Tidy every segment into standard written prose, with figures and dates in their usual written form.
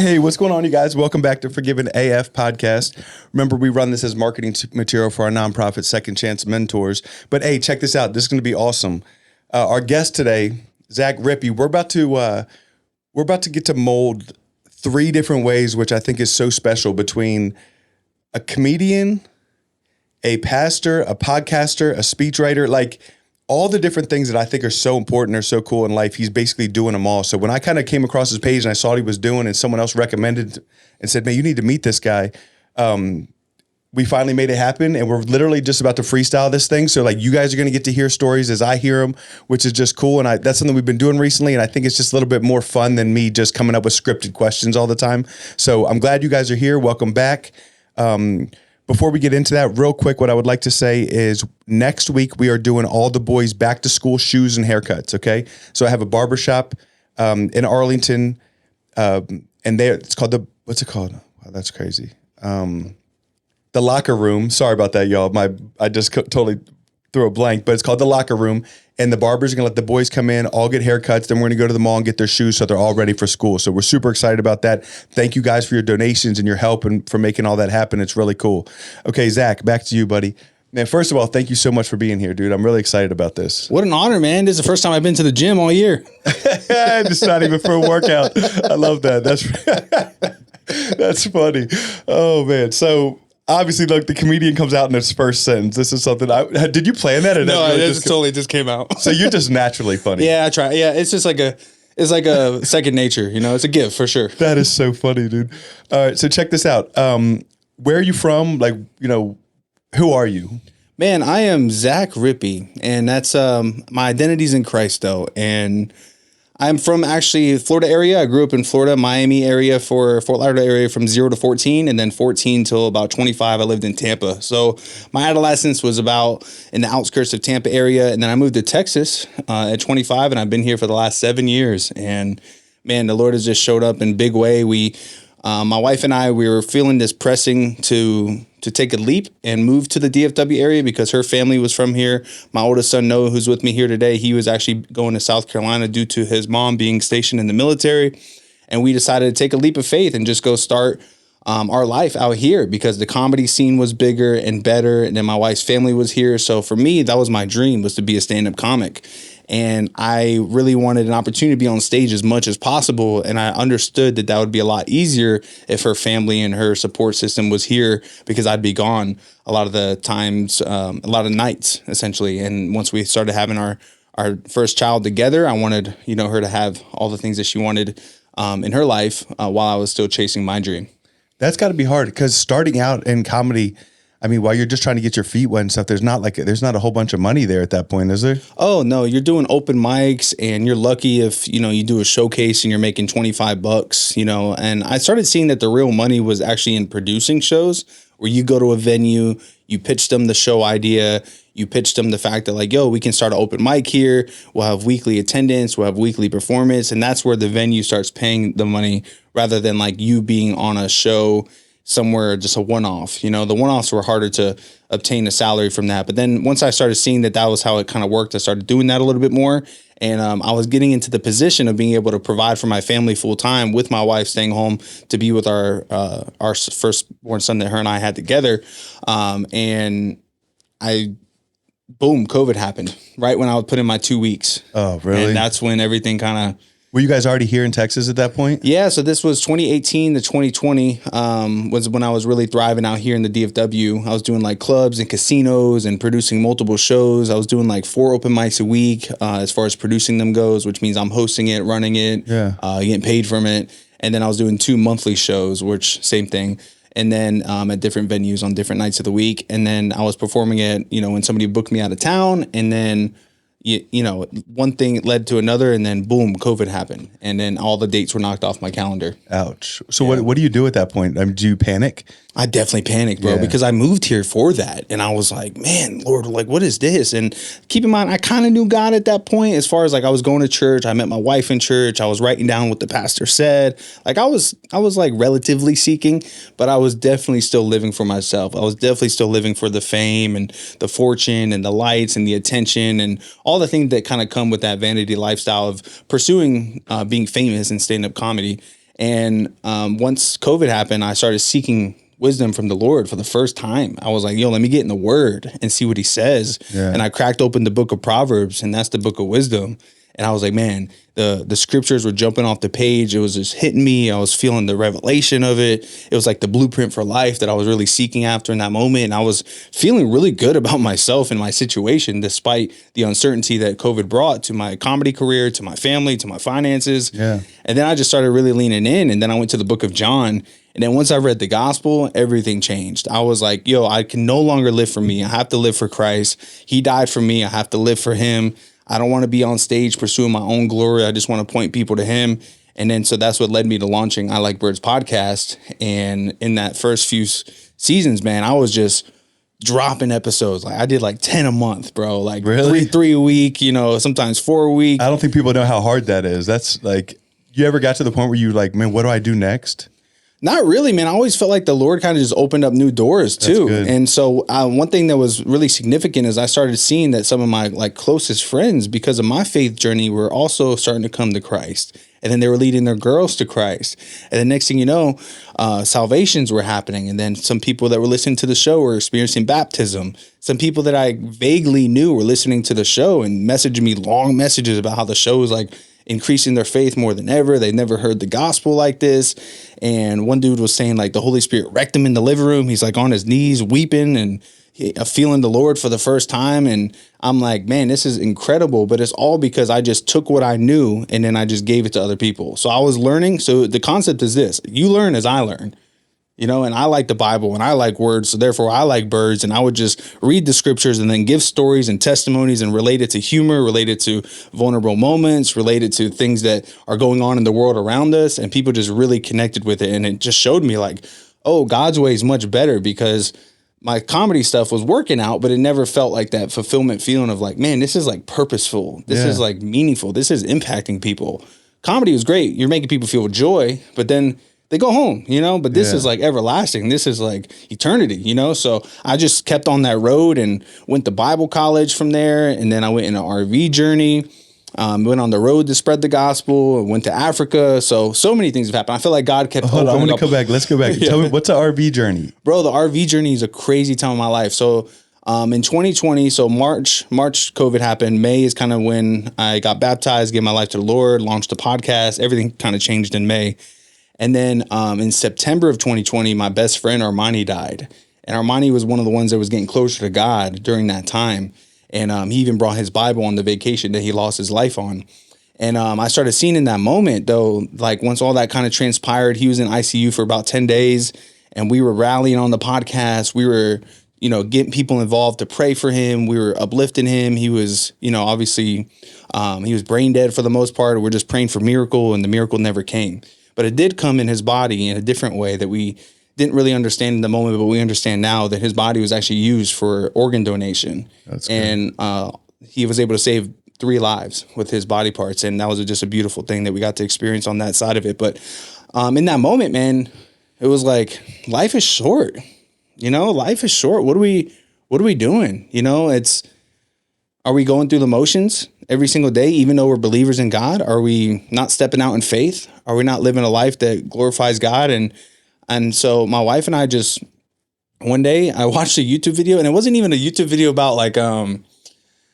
Hey, what's going on, you guys? Welcome back to Forgiven AF podcast. Remember, we run this as marketing material for our nonprofit Second Chance Mentors. But hey, check this out. This is going to be awesome. Our guest today, Zach Rippey, we're about to get to mold three different ways, which I think is so special, between a comedian, a pastor, a podcaster, a speechwriter, like all the different things that I think are so important or so cool in life. He's basically doing them all. So when I kind of came across his page and I saw what he was doing and someone else recommended and said, man, you need to meet this guy. We finally made it happen, and we're literally just about to freestyle this thing. So like, you guys are going to get to hear stories as I hear them, which is just cool. And that's something we've been doing recently. And I think it's just a little bit more fun than me just coming up with scripted questions all the time. So I'm glad you guys are here. Welcome back. Before we get into that, real quick, what I would like to say is next week we are doing all the boys back to school shoes and haircuts. Okay. So I have a barbershop, in Arlington, and it's called what's it called? Wow, that's crazy. The Locker Room. Sorry about that, y'all. I just totally threw a blank, but it's called The Locker Room. And the barbers are going to let the boys come in, all get haircuts. Then we're going to go to the mall and get their shoes so they're all ready for school. So we're super excited about that. Thank you guys for your donations and your help and for making all that happen. It's really cool. Okay, Zach, back to you, buddy. Man, first of all, thank you so much for being here, dude. I'm really excited about this. What an honor, man. This is the first time I've been to the gym all year. It's not even for a workout. I love that. That's funny. Oh, man. So obviously, look, the comedian comes out in its first sentence. This is something did you plan that? Or No, really it totally just came out. So you're just naturally funny. Yeah, I try. Yeah, it's just like a second nature, you know, it's a gift for sure. That is so funny, dude. All right. So check this out. Where are you from? Like, you know, who are you? Man, I am Zach Rippey, and that's my identity's in Christ, though. And I'm from actually Florida area. I grew up in Florida, Miami area, for Fort Lauderdale area from 0 to 14, and then 14 till about 25. I lived in Tampa. So my adolescence was about in the outskirts of Tampa area, and then I moved to Texas at 25, and I've been here for the last 7 years. And man, the Lord has just showed up in a big way. My wife and I, we were feeling this pressing to take a leap and move to the DFW area because her family was from here. My oldest son, Noah, who's with me here today, he was actually going to South Carolina due to his mom being stationed in the military. And we decided to take a leap of faith and just go start our life out here because the comedy scene was bigger and better. And then my wife's family was here. So for me, that was my dream, was to be a stand-up comic. And I really wanted an opportunity to be on stage as much as possible. And I understood that would be a lot easier if her family and her support system was here because I'd be gone a lot of the times, a lot of nights, essentially. And once we started having our first child together, I wanted, you know, her to have all the things that she wanted in her life while I was still chasing my dream. That's got to be hard because starting out in comedy, I mean, while you're just trying to get your feet wet and stuff, there's not a whole bunch of money there at that point, is there? Oh, no, you're doing open mics and you're lucky if, you know, you do a showcase and you're making $25, you know, and I started seeing that the real money was actually in producing shows where you go to a venue, you pitch them the show idea, you pitch them the fact that like, yo, we can start an open mic here. We'll have weekly attendance. We'll have weekly performance. And that's where the venue starts paying the money rather than like you being on a show somewhere, just a one-off. You know, the one-offs were harder to obtain a salary from that. But then once I started seeing that was how it kind of worked, I started doing that a little bit more. And I was getting into the position of being able to provide for my family full time with my wife staying home to be with our firstborn son that her and I had together. And COVID happened right when I was putting my 2 weeks. Oh, really? And that's when everything kind of... Were you guys already here in Texas at that point? Yeah, so this was 2018 to 2020 was when I was really thriving out here in the DFW. I was doing like clubs and casinos and producing multiple shows. I was doing like 4 open mics a week as far as producing them goes, which means I'm hosting it, running it, getting paid from it. And then I was doing 2 monthly shows, which same thing. And then at different venues on different nights of the week. And then I was performing it, you know, when somebody booked me out of town, and then you know, one thing led to another, and then boom, COVID happened, and then all the dates were knocked off my calendar. Ouch. So what do you do at that point? I mean, do you panic? I definitely panicked, bro, because I moved here for that. And I was like, man, Lord, like, what is this? And keep in mind, I kind of knew God at that point, as far as like I was going to church. I met my wife in church. I was writing down what the pastor said. Like I was like relatively seeking, but I was definitely still living for myself. I was definitely still living for the fame and the fortune and the lights and the attention and all the things that kind of come with that vanity lifestyle of pursuing being famous in stand-up comedy. And once COVID happened, I started seeking wisdom from the Lord for the first time. I was like, yo, let me get in the word and see what he says. Yeah. And I cracked open the book of Proverbs, and that's the book of wisdom. And I was like, man, the scriptures were jumping off the page. It was just hitting me. I was feeling the revelation of it. It was like the blueprint for life that I was really seeking after in that moment. And I was feeling really good about myself and my situation, despite the uncertainty that COVID brought to my comedy career, to my family, to my finances. Yeah. And then I just started really leaning in. And then I went to the book of John. And then once I read the gospel, everything changed. I was like, yo, I can no longer live for me. I have to live for Christ. He died for me. I have to live for him. I don't want to be on stage pursuing my own glory. I just want to point people to him. And then so that's what led me to launching I Like Birds podcast. And in that first few seasons, man, I was just dropping episodes. Like I did like 10 a month, bro. Like Really? three a week, you know, sometimes 4 a week. I don't think people know how hard that is. That's like, you ever got to the point where you like, man, what do I do next? Not really, man. I always felt like the Lord kind of just opened up new doors too. Good. And so one thing that was really significant is I started seeing that some of my like closest friends, because of my faith journey, were also starting to come to Christ. And then they were leading their girls to Christ. And the next thing you know, salvations were happening. And then some people that were listening to the show were experiencing baptism. Some people that I vaguely knew were listening to the show and messaging me long messages about how the show was like increasing their faith more than ever. They never heard the gospel like this. And one dude was saying like the Holy Spirit wrecked him in the living room. He's like on his knees weeping and feeling the Lord for the first time. And I'm like, man, this is incredible. But it's all because I just took what I knew and then I just gave it to other people. So I was learning. So the concept is this: you learn as I learn. You know, and I like the Bible and I like words. So therefore I like birds, and I would just read the scriptures and then give stories and testimonies and relate it to humor, related to vulnerable moments, related to things that are going on in the world around us. And people just really connected with it. And it just showed me like, oh, God's way is much better, because my comedy stuff was working out, but it never felt like that fulfillment feeling of like, man, this is like purposeful. This is like meaningful. This is impacting people. Comedy was great. You're making people feel joy, but then they go home, you know, but this is like everlasting. This is like eternity, you know? So I just kept on that road and went to Bible college from there. And then I went in an RV journey, went on the road to spread the gospel, went to Africa. So many things have happened. I feel like God kept Hold on, I'm going to up. come back. Let's go back. Tell me, what's an RV journey? Bro, the RV journey is a crazy time of my life. So in 2020, so March, COVID happened. May is kind of when I got baptized, gave my life to the Lord, launched a podcast. Everything kind of changed in May. And then in September of 2020, my best friend Armani died. And Armani was one of the ones that was getting closer to God during that time. And he even brought his Bible on the vacation that he lost his life on. And I started seeing in that moment, though, like once all that kind of transpired, he was in ICU for about 10 days. And we were rallying on the podcast. We were, you know, getting people involved to pray for him. We were uplifting him. He was, you know, obviously he was brain dead for the most part. We're just praying for miracle, and the miracle never came. But it did come in his body in a different way that we didn't really understand in the moment, but we understand now that his body was actually used for organ donation. That's good. And he was able to save 3 lives with his body parts. And that was just a beautiful thing that we got to experience on that side of it. But in that moment, man, it was like, life is short. You know, life is short. What are we doing? You know, are we going through the motions every single day, even though we're believers in God? Are we not stepping out in faith? Are we not living a life that glorifies God? And so my wife and I just, one day I watched a YouTube video, and it wasn't even a YouTube video about like an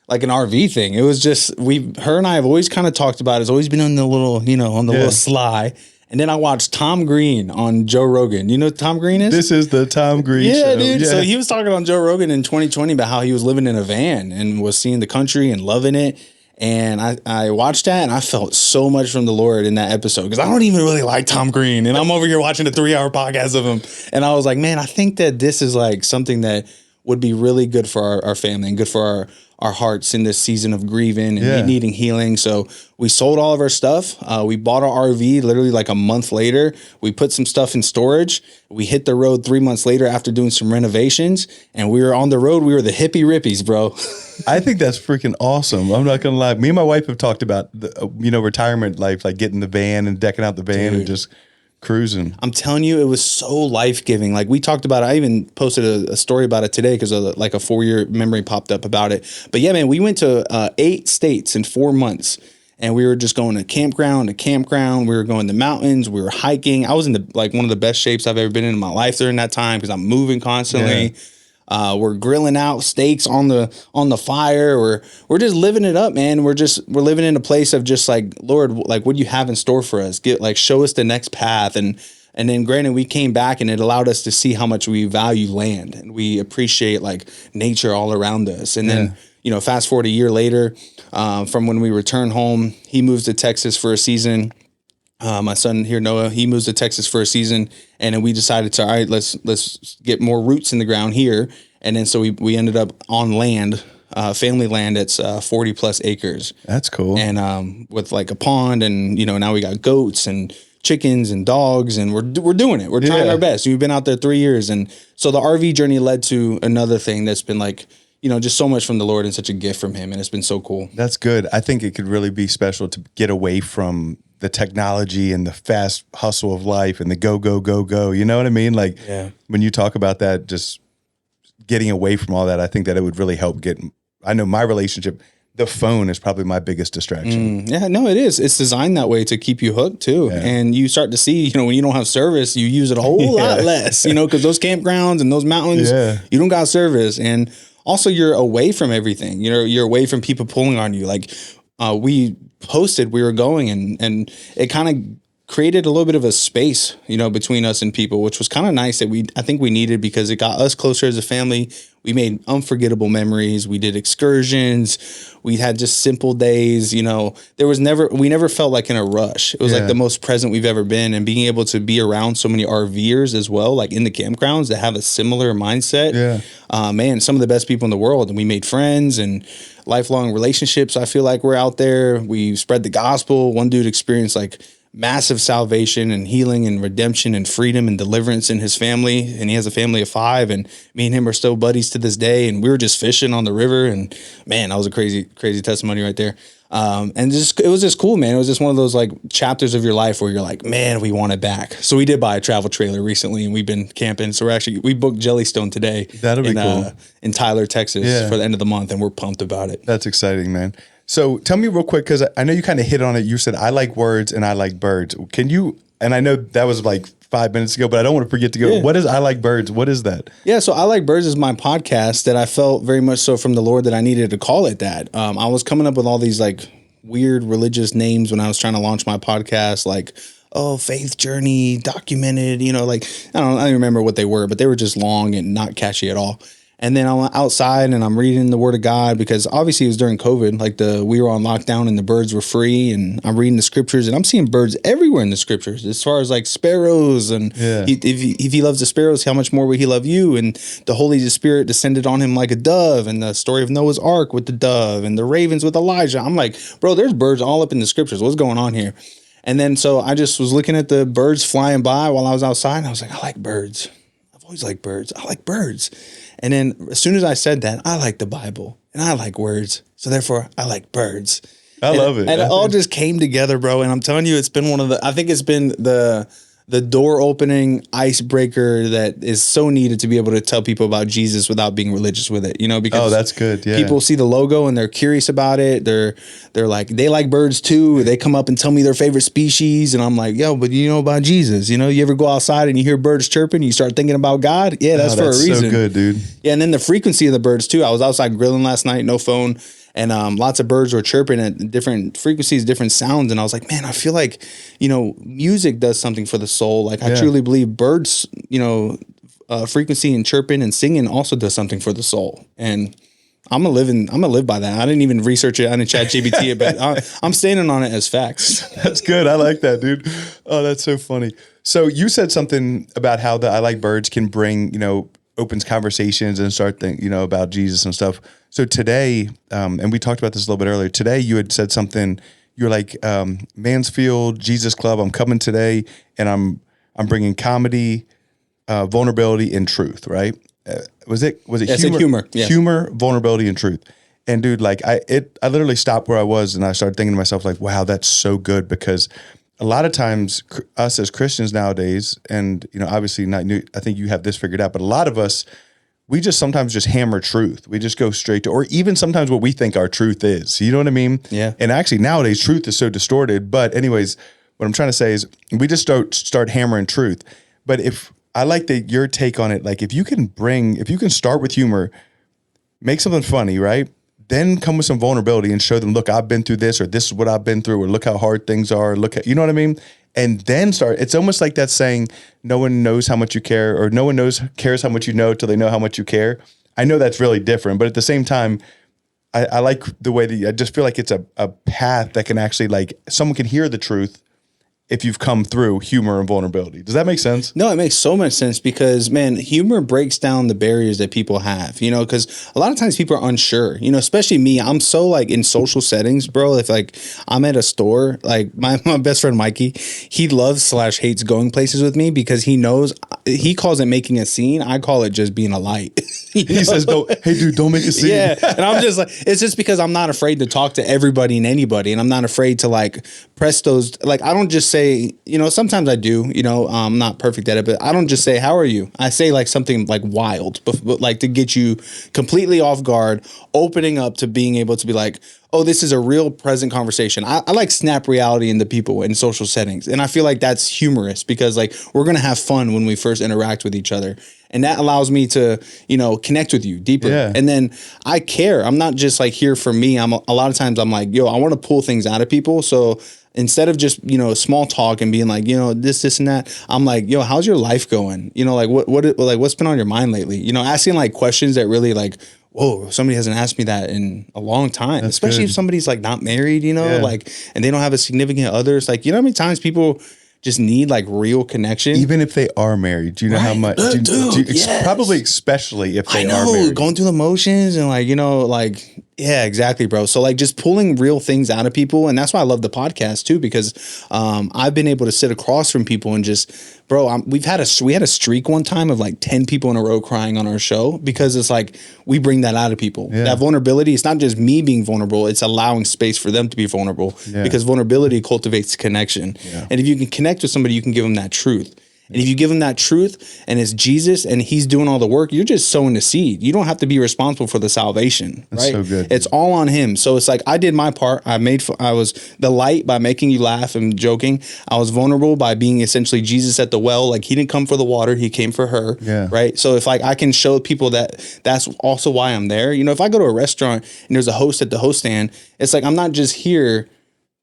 RV thing. It was just, her and I have always kind of talked about it. It's always been on the little, you know, on the little sly. And then I watched Tom Green on Joe Rogan. You know what Tom Green is? This is the Tom Green show. Yeah, dude. Yeah. So he was talking on Joe Rogan in 2020 about how he was living in a van and was seeing the country and loving it. And I watched that, and I felt so much from the Lord in that episode, because I don't even really like Tom Green. And I'm over here watching a 3-hour podcast of him. And I was like, man, I think that this is like something that would be really good for our family and good for our hearts in this season of grieving and needing healing. So we sold all of our stuff. We bought our RV literally like a month later. We put some stuff in storage. We hit the road 3 months later after doing some renovations, and we were on the road. We were the hippie rippies, bro. I think that's freaking awesome. I'm not going to lie. Me and my wife have talked about the, retirement life, like getting the van and decking out the van and just cruising. I'm telling you, it was so life-giving. Like we talked about it. I even posted a story about it today because of like a 4-year memory popped up about it. But yeah, man, we went to 8 states in 4 months. And we were just going to campground. We were going to mountains. We were hiking. I was in one of the best shapes I've ever been in my life during that time because I'm moving constantly. Yeah. We're grilling out steaks on the fire. We're just living it up, man. We're living in a place of just like, Lord, like, what do you have in store for us? Show us the next path. And then granted, we came back and it allowed us to see how much we value land and we appreciate like nature all around us. And then, fast forward a year later, from when we returned home, he moves to Texas for a season. My son here, Noah, he moves to Texas for a season, and then we decided to, all right, let's get more roots in the ground here. And then so we ended up on land, family land that's 40 plus acres. That's cool. And with like a pond, and now we got goats and chickens and dogs, and we're doing it. We're trying our best. We've been out there 3 years, and so the RV journey led to another thing that's been like, just so much from the Lord and such a gift from him, and it's been so cool. That's good. I think it could really be special to get away from the technology and the fast hustle of life and the go, go, go, go. You know what I mean? Like when you talk about that, just getting away from all that, I think that it would really help I know my relationship, the phone is probably my biggest distraction. Yeah, no, it is. It's designed that way to keep you hooked too. Yeah. And you start to see, when you don't have service, you use it a whole lot less, because those campgrounds and those mountains, you don't got service. And also you're away from everything, you're away from people pulling on you. Like we posted, we were going and it kind of created a little bit of a space, between us and people, which was kind of nice that I think we needed because it got us closer as a family. We made unforgettable memories. We did excursions. We had just simple days. We never felt like in a rush. It was like the most present we've ever been, and being able to be around so many RVers as well, like in the campgrounds that have a similar mindset. Yeah. Man, some of the best people in the world, and we made friends and lifelong relationships. I feel like we're out there. We spread the gospel. One dude experienced like massive salvation and healing and redemption and freedom and deliverance in his family. And he has a family of 5, and me and him are still buddies to this day. And we were just fishing on the river, and man, that was a crazy, crazy testimony right there. And it was just cool, man. It was just one of those like chapters of your life where you're like, man, we want it back. So we did buy a travel trailer recently, and we've been camping. So we booked Jellystone today. That'll be cool. In Tyler, Texas for the end of the month. And we're pumped about it. That's exciting, man. So tell me real quick, because I know you kind of hit on it. You said, I like words and I like birds. Can you, and I know that was like 5 minutes ago, but I don't want to forget to go. What is I Like Birds? What is that? Yeah, so I Like Birds is my podcast that I felt very much so from the Lord that I needed to call it that. I was coming up with all these like weird religious names when I was trying to launch my podcast, like, Faith Journey, Documented, like, I don't remember what they were, but they were just long and not catchy at all. And then I'm outside and I'm reading the Word of God because obviously it was during COVID. Like we were on lockdown and the birds were free, and I'm reading the scriptures and I'm seeing birds everywhere in the scriptures, as far as like sparrows. And if he loves the sparrows, how much more will he love you? And the Holy Spirit descended on him like a dove, and the story of Noah's Ark with the dove and the ravens with Elijah. I'm like, bro, there's birds all up in the scriptures. What's going on here? And then so I just was looking at the birds flying by while I was outside, and I was like, I like birds. I've always liked birds. I like birds. And then as soon as I said that, I like the Bible and I like words. So therefore, I like birds. I love it. And it all just came together, bro. And I'm telling you, it's been I think it's been the door opening icebreaker that is so needed to be able to tell people about Jesus without being religious with it, because that's good. Yeah. People see the logo and they're curious about it. They're like, they like birds too. They come up and tell me their favorite species. And I'm like, yo, but you know about Jesus, you ever go outside and you hear birds chirping, you start thinking about God. Yeah, that's for a reason. So good, dude. Yeah. And then the frequency of the birds too. I was outside grilling last night, no phone. And lots of birds were chirping at different frequencies, different sounds. And I was like, man, I feel like, music does something for the soul. Like I truly believe birds, frequency and chirping and singing also does something for the soul. And I'm gonna live by that. I didn't even research it. I didn't chat GPT it, but I'm standing on it as facts. That's good. I like that, dude. Oh, that's so funny. So you said something about how the I Like Birds can bring, opens conversations and start thinking, about Jesus and stuff. So today, and we talked about this a little bit earlier, today you had said something, you're like, Mansfield Jesus Club, I'm coming today, and I'm bringing comedy, vulnerability, and truth, right? Was it humor? Yeah. Humor, vulnerability, and truth. And dude, like I literally stopped where I was and I started thinking to myself like, wow, that's so good, because a lot of times us as Christians nowadays, and obviously not new, I think you have this figured out, but a lot of us, we just sometimes just hammer truth. We just go straight to, or even sometimes what we think our truth is. You know what I mean? Yeah. And actually nowadays truth is so distorted. But anyways, what I'm trying to say is we just start hammering truth. But if I like your take on it, like if you can start with humor, make something funny, right? Then come with some vulnerability and show them, look, I've been through this, or this is what I've been through, or look how hard things are. You know what I mean? And then start. It's almost like that saying, no one knows how much you care, or no one cares how much you know till they know how much you care. I know that's really different, but at the same time, I like the way that I just feel like it's a path that can actually, like, someone can hear the truth if you've come through humor and vulnerability. Does that make sense? No, it makes so much sense because, man, humor breaks down the barriers that people have, because a lot of times people are unsure, especially me. I'm so like in social settings, bro. If like I'm at a store, like my best friend, Mikey, he loves/hates going places with me because he knows, he calls it making a scene. I call it just being a light. He says, hey dude, don't make a scene. Yeah. And I'm just like, it's just because I'm not afraid to talk to everybody and anybody. And I'm not afraid to like press those, like, I don't just say, sometimes I do, I'm not perfect at it, but I don't just say, how are you? I say like something like wild, but like to get you completely off guard, opening up to being able to be like, oh, this is a real present conversation. I like snap reality into people in social settings. And I feel like that's humorous because like we're going to have fun when we first interact with each other. And that allows me to, connect with you deeper. Yeah. And then I care. I'm not just like here for me. A lot of times I'm like, yo, I want to pull things out of people. So instead of just, small talk and being like, this and that, I'm like, yo, how's your life going? Like what's been on your mind lately? Asking like questions that really like, whoa, somebody hasn't asked me that in a long time. That's especially good. if somebody's like not married, Yeah. like, and they don't have a significant other. It's like, how many times people just need like real connection. Even if they are married, do you know how much? Yes. Probably especially if they I know, are married. going through the motions and like, yeah, exactly, bro. So like just pulling real things out of people. And that's why I love the podcast too, because I've been able to sit across from people and just, bro, we had a streak one time of like 10 people in a row crying on our show because it's like, we bring that out of people. Yeah. That vulnerability, it's not just me being vulnerable, it's allowing space for them to be vulnerable because vulnerability cultivates connection. Yeah. And if you can connect with somebody, you can give them that truth. And if you give him that truth and it's Jesus and he's doing all the work, you're just sowing the seed. You don't have to be responsible for the salvation, That's right? so good. It's all on him. So it's like I did my part. I was the light by making you laugh and joking. I was vulnerable by being essentially Jesus at the well. Like he didn't come for the water, he came for her. Yeah. Right. So if like I can show people that that's also why I'm there. If I go to a restaurant and there's a host at the host stand, it's like I'm not just here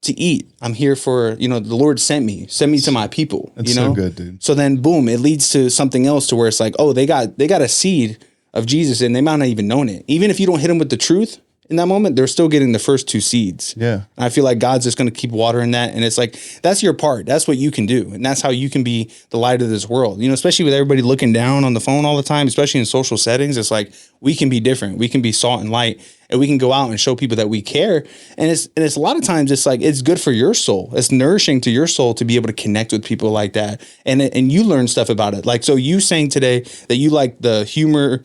to eat. I'm here for, the Lord sent me to my people. That's so good, dude. So then boom, it leads to something else to where it's like, oh, they got a seed of Jesus and they might not even known it. Even if you don't hit them with the truth in that moment, they're still getting the first two seeds. Yeah. And I feel like God's just going to keep watering that. And it's like, that's your part. That's what you can do. And that's how you can be the light of this world, especially with everybody looking down on the phone all the time, especially in social settings. It's like, we can be different. We can be salt and light and we can go out and show people that we care. And it's a lot of times it's like, it's good for your soul. It's nourishing to your soul to be able to connect with people like that. And you learn stuff about it. Like, so you saying today that you like the humor,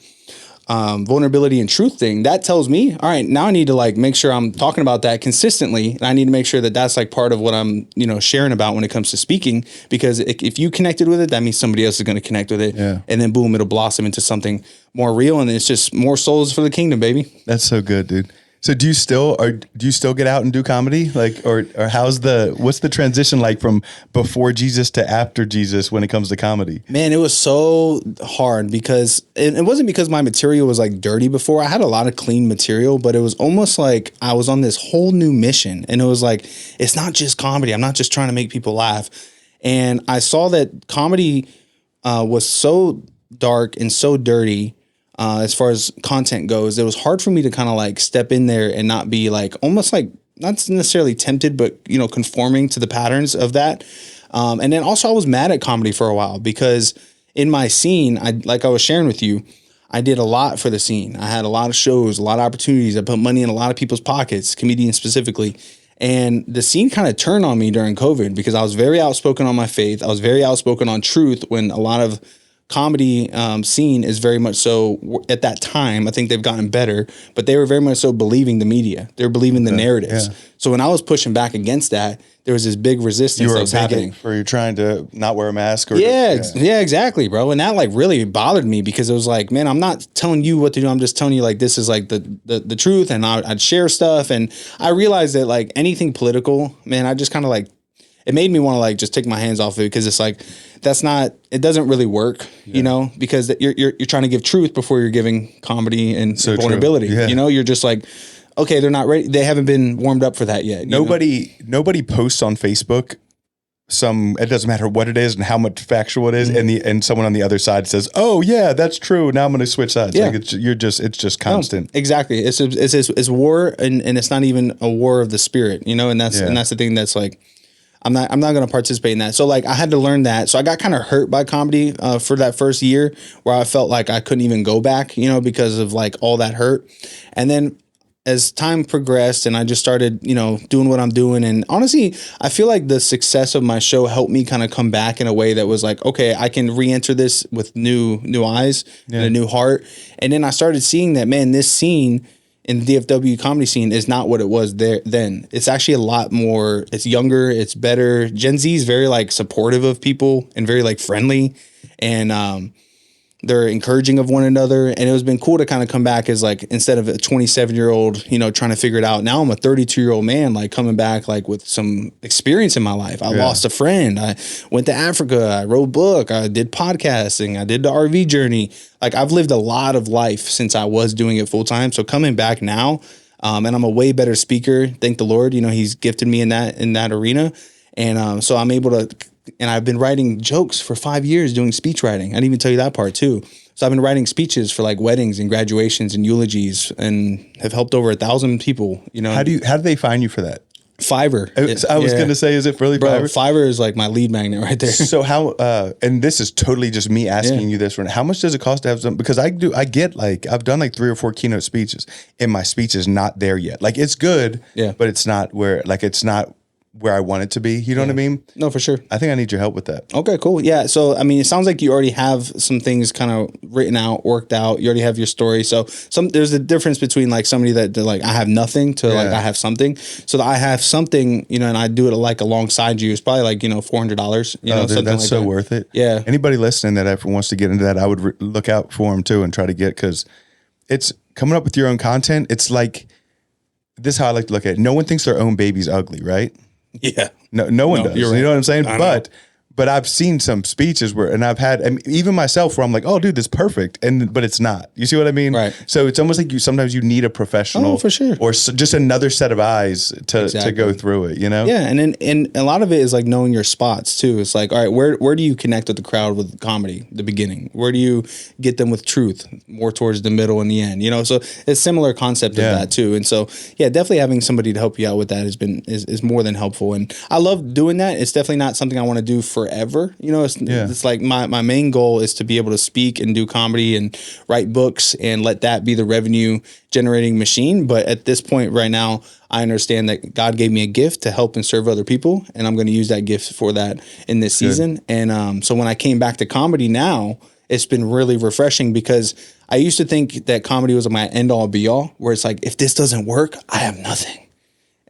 vulnerability and truth thing, that tells me, all right, now I need to like make sure I'm talking about that consistently. And I need to make sure that that's like part of what I'm, sharing about when it comes to speaking, because if you connected with it, that means somebody else is going to connect with it. Yeah. And then boom, it'll blossom into something more real. And it's just more souls for the kingdom, baby. That's so good, dude. So do you still get out and do comedy? Like, or what's the transition like from before Jesus to after Jesus when it comes to comedy? Man, it was so hard because it wasn't because my material was like dirty before. I had a lot of clean material, but it was almost like I was on this whole new mission. And it was like, it's not just comedy. I'm not just trying to make people laugh. And I saw that comedy was so dark and so dirty. As far as content goes, it was hard for me to kind of like step in there and not be like almost like not necessarily tempted, but conforming to the patterns of that. And then also I was mad at comedy for a while because in my scene, like I was sharing with you, I did a lot for the scene. I had a lot of shows, a lot of opportunities. I put money in a lot of people's pockets, comedians specifically. And the scene kind of turned on me during COVID because I was very outspoken on my faith. I was very outspoken on truth when a lot of comedy scene is very much so at that time. I think they've gotten better, but they were very much so believing the media. They were believing the narratives. Yeah. So when I was pushing back against that, there was this big resistance that was happening. Or you're trying to not wear a mask. Or yeah, exactly, bro. And that like really bothered me because it was like, man, I'm not telling you what to do. I'm just telling you like this is like the truth, and I'd share stuff. And I realized that like anything political, man, I just kind of like it made me want to like just take my hands off it because it's like it doesn't really work, you know, because you're trying to give truth before you're giving comedy and vulnerability. Yeah. You know, you're just like, okay, they're not ready. They haven't been warmed up for that yet. Nobody posts on Facebook. It doesn't matter what it is and how much factual it is, and someone on the other side says, "Oh yeah, that's true. Now I'm going to switch sides." Yeah. Like it's just constant. No, exactly. It's war, and it's not even a war of the spirit, you know. And that's the thing that's like, I'm not going to participate in that. So like I had to learn that. So I got kind of hurt by comedy for that first year, where I felt like I couldn't even go back, you know, because of like all that hurt, and then as time progressed and I just started, you know, doing what I'm doing. And honestly, I feel like the success of my show helped me kind of come back in a way that was like, okay, I can re-enter this with new eyes and a new heart. And then I started seeing that, man, this scene in the DFW comedy scene is not what it was there then. It's actually a lot more, it's younger, it's better. Gen Z is very like supportive of people and very like friendly. And, they're encouraging of one another. And it has been cool to kind of come back as like, instead of a 27-year-old, you know, trying to figure it out. Now I'm a 32-year-old man, like coming back like with some experience in my life. I lost a friend. I went to Africa. I wrote a book. I did podcasting. I did the RV journey. Like I've lived a lot of life since I was doing it full time. So coming back now, and I'm a way better speaker. Thank the Lord. You know, he's gifted me in that arena. And so I'm able to, and I've been writing jokes for 5 years doing speech writing. I didn't even tell you that part too. So I've been writing speeches for like weddings and graduations and eulogies, and have helped over 1,000 people, you know. How do they find you for that? Fiverr. I was going to say, is it really Fiverr? Fiverr is like my lead magnet right there. So how, and this is totally just me asking you this one. How much does it cost to have some, because I've done like 3 or 4 keynote speeches, and my speech is not there yet. Like it's good, but it's not where I want it to be. You know what I mean? No, for sure. I think I need your help with that. Okay, cool. Yeah. So, I mean, it sounds like you already have some things kind of written out, worked out. You already have your story. So there's a difference between like somebody that like, I have nothing to like, I have something. So that I have something, you know, and I do it like alongside you. It's probably like, you know, $400, you know, something that's like so that. worth it. Yeah. Anybody listening that ever wants to get into that, I would look out for them too and try to get, because it's coming up with your own content. It's like, this is how I like to look at it. No one thinks their own baby's ugly, right? Yeah. No one does. You're right. You know what I'm saying? But I've seen some speeches and I've had, even myself, where I'm like, oh, dude, this is perfect. But it's not. You see what I mean? Right. So it's almost like sometimes you need a professional, for sure, or just another set of eyes to go through it, you know? Yeah. And a lot of it is like knowing your spots too. It's like, all right, where do you connect with the crowd with comedy, the beginning? Where do you get them with truth, more towards the middle and the end, you know? So it's similar concept of that too. And so, yeah, definitely having somebody to help you out with that is more than helpful. And I love doing that. It's definitely not something I want to do forever. You know, it's like my main goal is to be able to speak and do comedy and write books and let that be the revenue generating machine. But at this point right now, I understand that God gave me a gift to help and serve other people, and I'm going to use that gift for that in this season. And so when I came back to comedy now, it's been really refreshing, because I used to think that comedy was my end all be all, where it's like, if this doesn't work, I have nothing.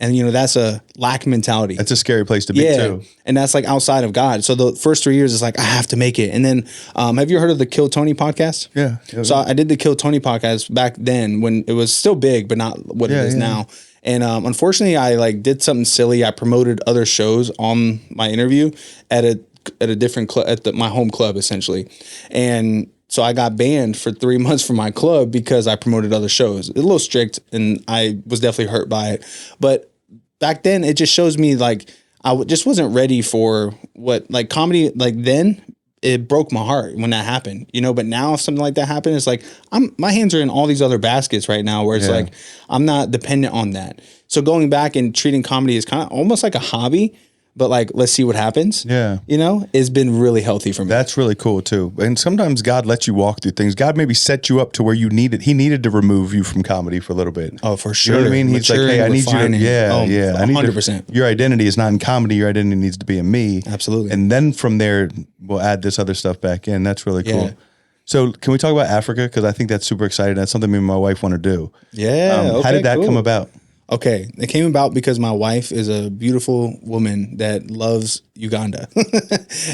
And, you know, that's a lack mentality. That's a scary place to be too. And that's like outside of God. So the first 3 years is like, I have to make it. And then, have you heard of the Kill Tony podcast? Yeah. So I did the Kill Tony podcast back then when it was still big, but not what it is now. And unfortunately, I like did something silly. I promoted other shows on my interview at a different club, at my home club, essentially. And so I got banned for 3 months from my club because I promoted other shows. It's a little strict, and I was definitely hurt by it. But back then, it just shows me like I just wasn't ready for what like comedy. Like then, it broke my heart when that happened, you know. But now, if something like that happened, it's like my hands are in all these other baskets right now, where it's like I'm not dependent on that. So going back and treating comedy is kind of almost like a hobby. But like, let's see what happens. Yeah. You know, it's been really healthy for me. That's really cool too. And sometimes God lets you walk through things. God maybe set you up to where you needed. He needed to remove you from comedy for a little bit. Oh, for sure. You know what I mean? He's like, hey, I need you to, I need 100%. Your identity is not in comedy. Your identity needs to be in me. Absolutely. And then from there, we'll add this other stuff back in. That's really cool. Yeah. So can we talk about Africa? Because I think that's super exciting. That's something me and my wife want to do. Yeah. How did that come about? Okay, it came about because my wife is a beautiful woman that loves Uganda,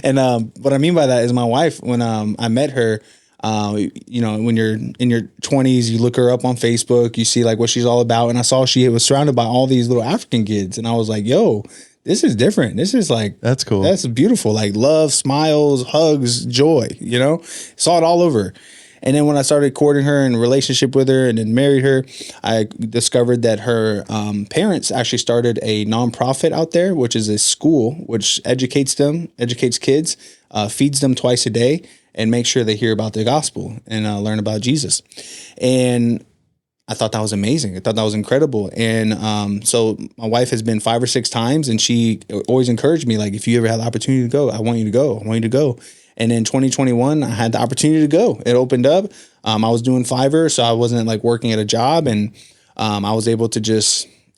and what I mean by that is my wife. When I met her, when you're in your 20s, you look her up on Facebook, you see like what she's all about, and I saw she was surrounded by all these little African kids, and I was like, "Yo, this is different. This is like that's cool. That's beautiful. Like love, smiles, hugs, joy. Saw it all over." And then when I started courting her and relationship with her and then married her, I discovered that her parents actually started a nonprofit out there, which is a school which educates kids, feeds them twice a day, and makes sure they hear about the gospel and learn about Jesus. And I thought that was amazing. I thought that was incredible. And so my wife has been 5 or 6 times, and she always encouraged me, like, if you ever have the opportunity to go, I want you to go. I want you to go. And in 2021, I had the opportunity to go. It opened up. I was doing Fiverr, so I wasn't like working at a job. And I was able to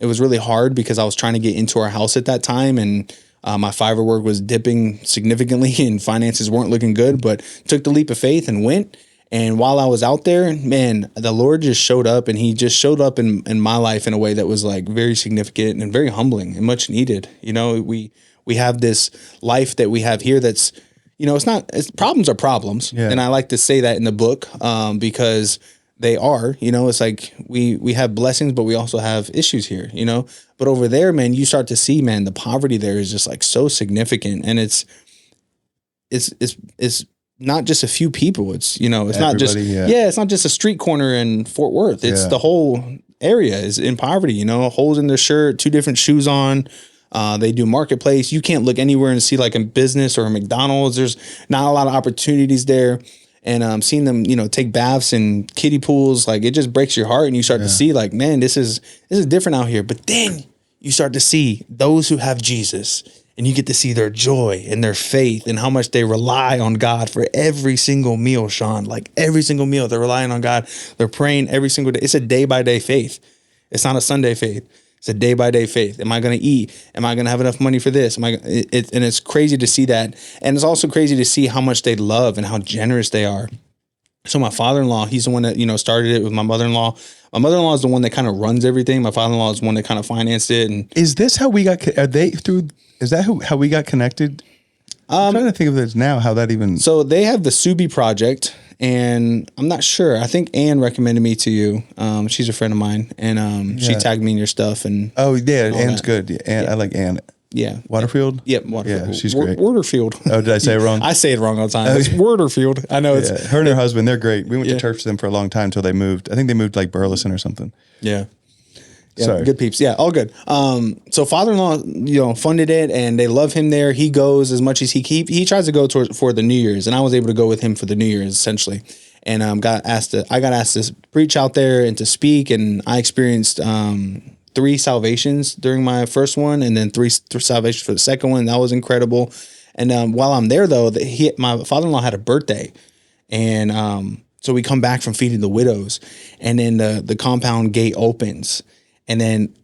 it was really hard because I was trying to get into our house at that time. And my Fiverr work was dipping significantly and finances weren't looking good, but took the leap of faith and went. And while I was out there, man, the Lord just showed up, and he just showed up in my life in a way that was like very significant and very humbling and much needed. We have this life that we have here that's, problems are problems. Yeah. And I like to say that in the book because they are, it's like we have blessings, but we also have issues here, but over there, man, you start to see, man, the poverty there is just like so significant. And it's not just a few people. It's, it's not just, it's not just a street corner in Fort Worth. It's the whole area is in poverty, holes in their shirt, 2 different shoes on. They do marketplace. You can't look anywhere and see like a business or a McDonald's. There's not a lot of opportunities there. And seeing them, take baths in kiddie pools, like it just breaks your heart, and you start to see like, man, this is different out here. But then you start to see those who have Jesus, and you get to see their joy and their faith and how much they rely on God for every single meal, Sean. Like every single meal, they're relying on God. They're praying every single day. It's a day-by-day faith. It's not a Sunday faith. It's a day-by-day faith. Am I going to eat? Am I going to have enough money for this? And it's crazy to see that. And it's also crazy to see how much they love and how generous they are. So my father-in-law, he's the one that, started it with my mother-in-law. My mother-in-law is the one that kind of runs everything. My father-in-law is the one that kind of financed it. And is this how we got, is that how we got connected? I'm trying to think of this now, how that even. So they have the Subi project, and I'm not sure. I think Ann recommended me to you. She's a friend of mine, and she tagged me in your stuff. And Ann's good. Yeah, I like Ann. Yeah. Waterfield? Yep, Waterfield. Yeah, she's great. Waterfield. Oh, did I say it wrong? I say it wrong all the time. It's Waterfield. I know it's. Her and her husband, they're great. We went to church with them for a long time until they moved. I think they moved like Burleson or something. Yeah. Yeah, sorry. Good peeps. Yeah, all good. So father-in-law, funded it, and they love him there. He goes as much as he tries to go for the New Year's, and I was able to go with him for the New Year's essentially. And I got asked to preach out there and to speak, and I experienced 3 salvations during my first one, and then 3 salvations for the second one. That was incredible. And while I'm there though, my father-in-law had a birthday, and so we come back from feeding the widows, and then the compound gate opens. And then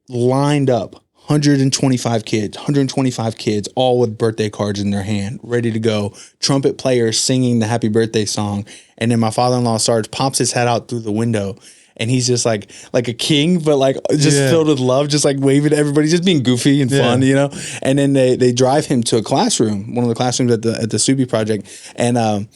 lined up 125 kids, all with birthday cards in their hand, ready to go. Trumpet players singing the happy birthday song. And then my father-in-law pops his head out through the window. And he's just like a king, but like just filled with love, just like waving to everybody, just being goofy and fun, And then they drive him to a classroom, one of the classrooms at the Subi project. And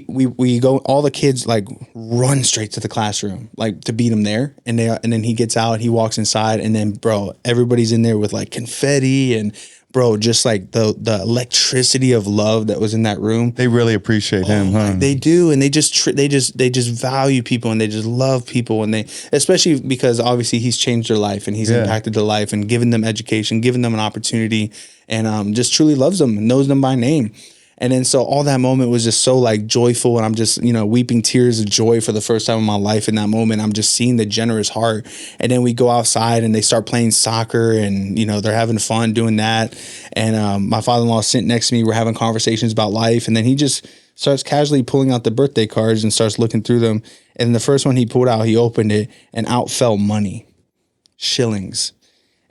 we go, all the kids like run straight to the classroom, like to beat him there. And then he gets out, he walks inside, and then bro, everybody's in there with like confetti and bro, just like the electricity of love that was in that room. They really appreciate him, huh? They do. And they just value people, and they just love people. And especially because obviously he's changed their life, and he's impacted their life and given them education, given them an opportunity, and just truly loves them and knows them by name. And then so all that moment was just so like joyful, and I'm just, weeping tears of joy for the first time in my life in that moment. I'm just seeing the generous heart. And then we go outside and they start playing soccer, and, they're having fun doing that. And my father-in-law sitting next to me, we're having conversations about life. And then he just starts casually pulling out the birthday cards and starts looking through them. And the first one he pulled out, he opened it, and out fell money, shillings.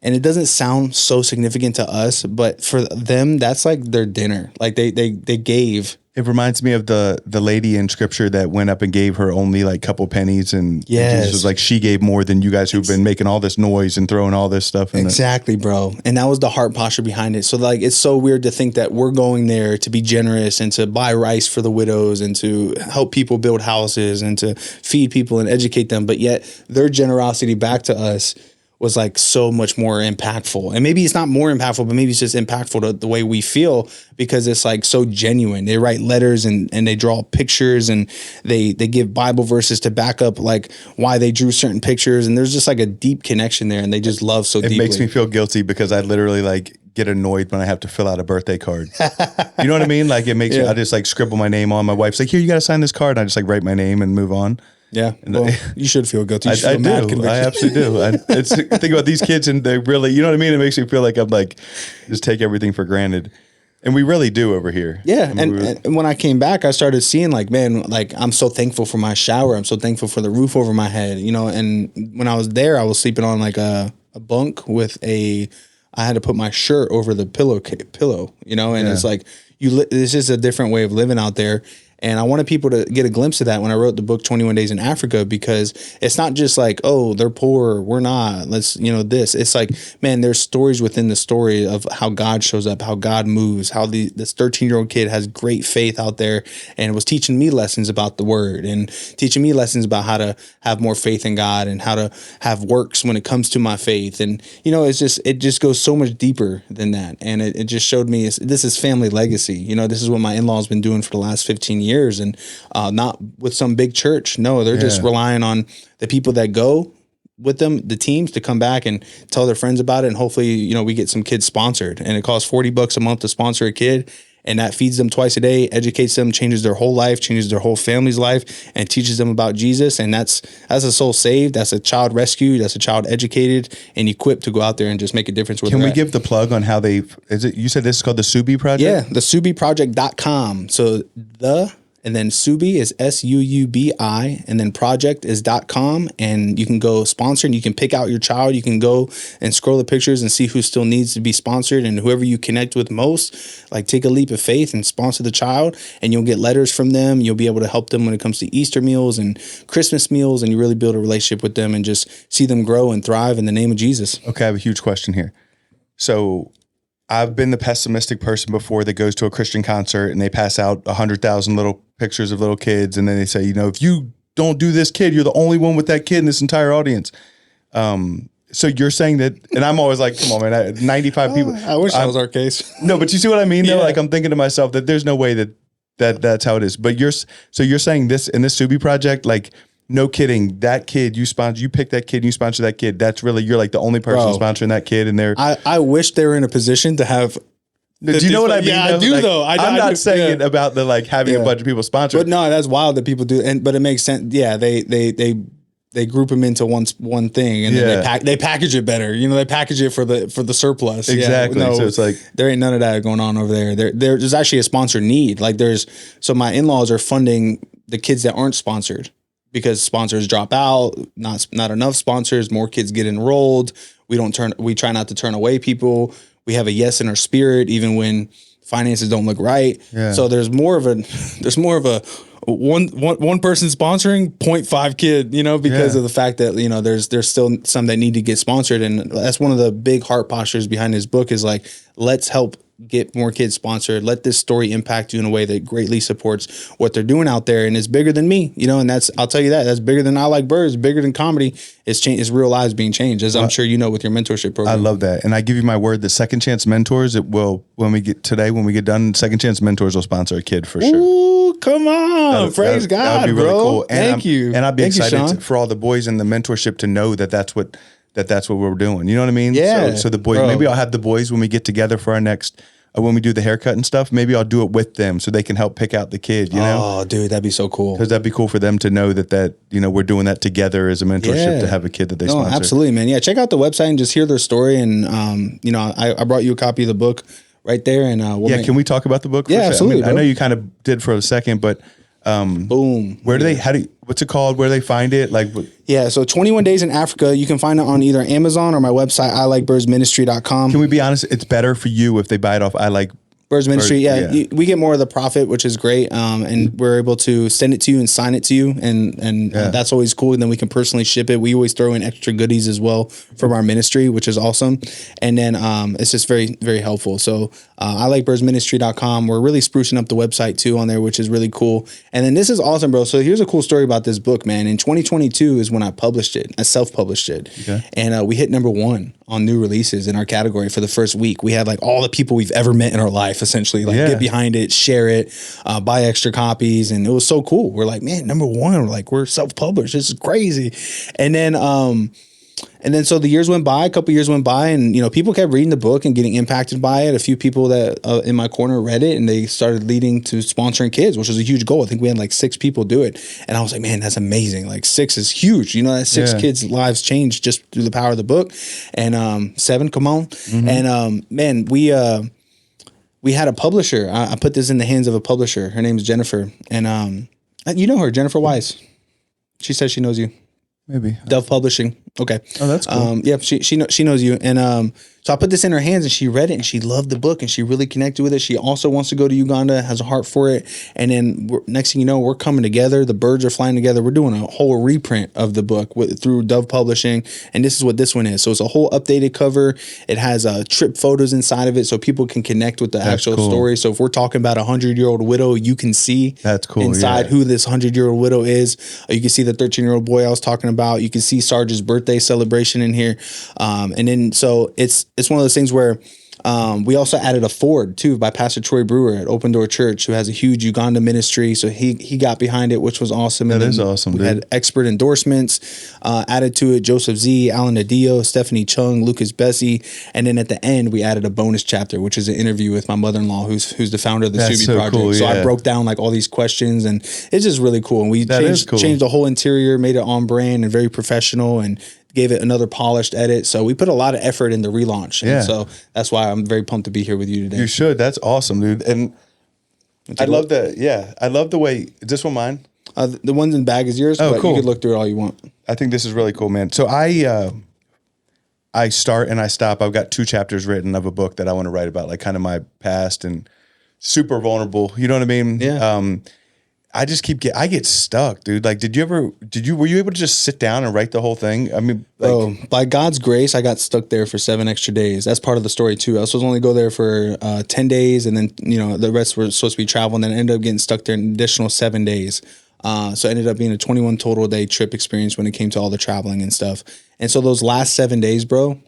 And it doesn't sound so significant to us, but for them, that's like their dinner. Like they gave. It reminds me of the lady in scripture that went up and gave her only like couple pennies, and Jesus was like, she gave more than you guys who've been making all this noise and throwing all this stuff in. Exactly, bro. And that was the heart posture behind it. So like, it's so weird to think that we're going there to be generous and to buy rice for the widows and to help people build houses and to feed people and educate them. But yet their generosity back to us was like so much more impactful. And maybe it's not more impactful, but maybe it's just impactful to the way we feel, because it's like so genuine. They write letters and they draw pictures, and they give Bible verses to back up like why they drew certain pictures. And there's just like a deep connection there, and they just love so deeply. It makes me feel guilty because I literally like get annoyed when I have to fill out a birthday card. You know what I mean? Like it makes me, I just like scribble my name on. My wife's like, here, you got to sign this card. And I just like write my name and move on. Yeah, well, you should feel guilty. You should I feel mad do. I absolutely do. I think about these kids, and they really, you know what I mean? It makes me feel like I'm like, just take everything for granted. And we really do over here. Yeah. And when I came back, I started seeing like, man, like I'm so thankful for my shower. I'm so thankful for the roof over my head, you know? And when I was there, I was sleeping on like a bunk with I had to put my shirt over the pillow, you know? And it's like, it's just a different way of living out there. And I wanted people to get a glimpse of that when I wrote the book 21 Days in Africa, because it's not just like, oh, they're poor, we're not, let's, you know, this. It's like, man, there's stories within the story of how God shows up, how God moves, how this 13-year-old kid has great faith out there and was teaching me lessons about the word and teaching me lessons about how to have more faith in God and how to have works when it comes to my faith. And, you know, it just goes so much deeper than that. And it just showed me this is family legacy. You know, this is what my in-laws been doing for the last 15 years. And not with some big church. No, they're just relying on the people that go with them, the teams, to come back and tell their friends about it. And hopefully, you know, we get some kids sponsored, and it costs $40 a month to sponsor a kid. And that feeds them twice a day, educates them, changes their whole life, changes their whole family's life, and teaches them about Jesus. And that's a soul saved. That's a child rescued. That's a child educated and equipped to go out there and just make a difference. Can we give the plug on how you said this is called the Subi Project? Yeah, the SubiProject.com. So and then Subi is SUUBI, and then project is .com, and you can go sponsor, and you can pick out your child. You can go and scroll the pictures and see who still needs to be sponsored, and whoever you connect with most, like take a leap of faith and sponsor the child, and you'll get letters from them. You'll be able to help them when it comes to Easter meals and Christmas meals, and you really build a relationship with them and just see them grow and thrive in the name of Jesus. Okay, I have a huge question here. So I've been the pessimistic person before that goes to a Christian concert and they pass out 100,000 little pictures of little kids. And then they say, you know, if you don't do this kid, you're the only one with that kid in this entire audience. So you're saying that, and I'm always like, come on, man, 95 people. I wish that was our case. No, but you see what I mean? Though? Like I'm thinking to myself that there's no way that's how it is. But you're saying this in this Subi project, like, no kidding. That kid you pick that kid and you sponsor that kid. That's really, you're like the only person sponsoring that kid. And I wish they were in a position to have. Do you know what I mean? Yeah, I do like, though. I'm not saying it about the like having a bunch of people sponsor. But no, that's wild that people do. But it makes sense. Yeah, they group them into one thing, and then they package it better. You know, they package it for the surplus. Exactly. Yeah, no, so it's like there ain't none of that going on over there. There's actually a sponsor need. Like so my in-laws are funding the kids that aren't sponsored, because sponsors drop out, not enough sponsors, more kids get enrolled. We try not to turn away people. We have a yes in our spirit, even when finances don't look right. Yeah. So there's more of a one person sponsoring 0.5 kid, you know, because of the fact that, you know, there's still some that need to get sponsored. And that's one of the big heart postures behind this book is like, let's help get more kids sponsored. Let this story impact you in a way that greatly supports what they're doing out there. And it's bigger than me, you know, and I'll tell you that's bigger than I Like Birds, bigger than comedy. It's real lives being changed, as I'm sure you know with your mentorship program. I love that. And I give you my word, the Second Chance Mentors, when we get done, Second Chance Mentors will sponsor a kid for sure. Ooh, come on. Praise God, that would be bro. really cool. And Thank you. And I'd be excited you, for all the boys in the mentorship to know that's what we're doing. You know what I mean? Yeah. So the boys, maybe I'll have the boys when we get together for our next, when we do the haircut and stuff, maybe I'll do it with them so they can help pick out the kid, you know? Oh, dude, that'd be so cool. Because that'd be cool for them to know that, you know, we're doing that together as a mentorship to have a kid that they sponsor. Absolutely, man. Yeah, check out the website and just hear their story. And, you know, I brought you a copy of the book right there. And can we talk about the book? Yeah, absolutely. I know you kind of did for a second, but Boom. Where do they, what's it called? Where do they find it? Like, Yeah, so 21 Days in Africa, you can find it on either Amazon or my website, ilikebirdsministry.com. can we be honest? It's better for you if they buy it off I Like Birds Ministry, yeah. We get more of the profit, which is great, and we're able to send it to you and sign it to you, and that's always cool. And then we can personally ship it. We always throw in extra goodies as well from our ministry, which is awesome. And then it's just very, very helpful. So ilikebirdsministry.com. We're really sprucing up the website too on there, which is really cool. And then this is awesome, bro. So here's a cool story about this book, man. In 2022 is when I published it. I self-published it, and we hit #1 on new releases in our category for the first week. We had like all the people we've ever met in our life, essentially, like get behind it, share it, buy extra copies. And it was so cool. We're like, man, #1, we're like, we're self-published. This is crazy. And then so the years went by, a couple years went by, and people kept reading the book and getting impacted by it. A few people that in my corner read it, and they started leading to sponsoring kids, which was a huge goal. I think we had like 6 people do it, and I was like, man, that's amazing. Like 6 is huge. That 6 kids' lives changed just through the power of the book. And 7, come on, and man, we had a publisher. I put this in the hands of a publisher. Her name is Jennifer, and you know her, Jennifer Wise. She says she knows you. Maybe. Dove Publishing. Okay. Oh, that's cool. Yeah, she knows you. And so I put this in her hands, and she read it, and she loved the book, and she really connected with it. She also wants to go to Uganda, has a heart for it. And then next thing you know, we're coming together. The birds are flying together. We're doing a whole reprint of the book through Dove Publishing. And this is what this one is. So it's a whole updated cover. It has trip photos inside of it so people can connect with the actual story. So if we're talking about a 100-year-old widow, you can see inside who this 100-year-old widow is. You can see the 13-year-old boy I was talking about. You can see Sarge's birthday celebration in here. And then so it's one of those things where we also added a forward too by Pastor Troy Brewer at Open Door Church, who has a huge Uganda ministry. So he got behind it, which was awesome. That is awesome. We had expert endorsements added to it: Joseph Z, Alan Addio, Stephanie Chung, Lucas Bessie, and then at the end we added a bonus chapter, which is an interview with my mother-in-law, who's the founder of the Subi Project. Cool, so I broke down like all these questions, and it's just really cool. And we changed the whole interior, made it on brand and very professional, and gave it another polished edit. So we put a lot of effort in the relaunch. And so that's why I'm very pumped to be here with you today. You should. That's awesome, dude. And I love that. Yeah. I love the way, is this one mine? The ones in the bag is yours, but you can look through it all you want. I think this is really cool, man. So I start and I stop. I've got 2 chapters written of a book that I want to write about, like kind of my past and super vulnerable. You know what I mean? Yeah. I just I get stuck, dude. Like, were you able to just sit down and write the whole thing? I mean, like, by God's grace, I got stuck there for 7 extra days. That's part of the story too. I was supposed to only go there for 10 days, and then the rest were supposed to be travel, and then I ended up getting stuck there an additional 7 days. So it ended up being a 21 total day trip experience when it came to all the traveling and stuff. And so those last 7 days, bro,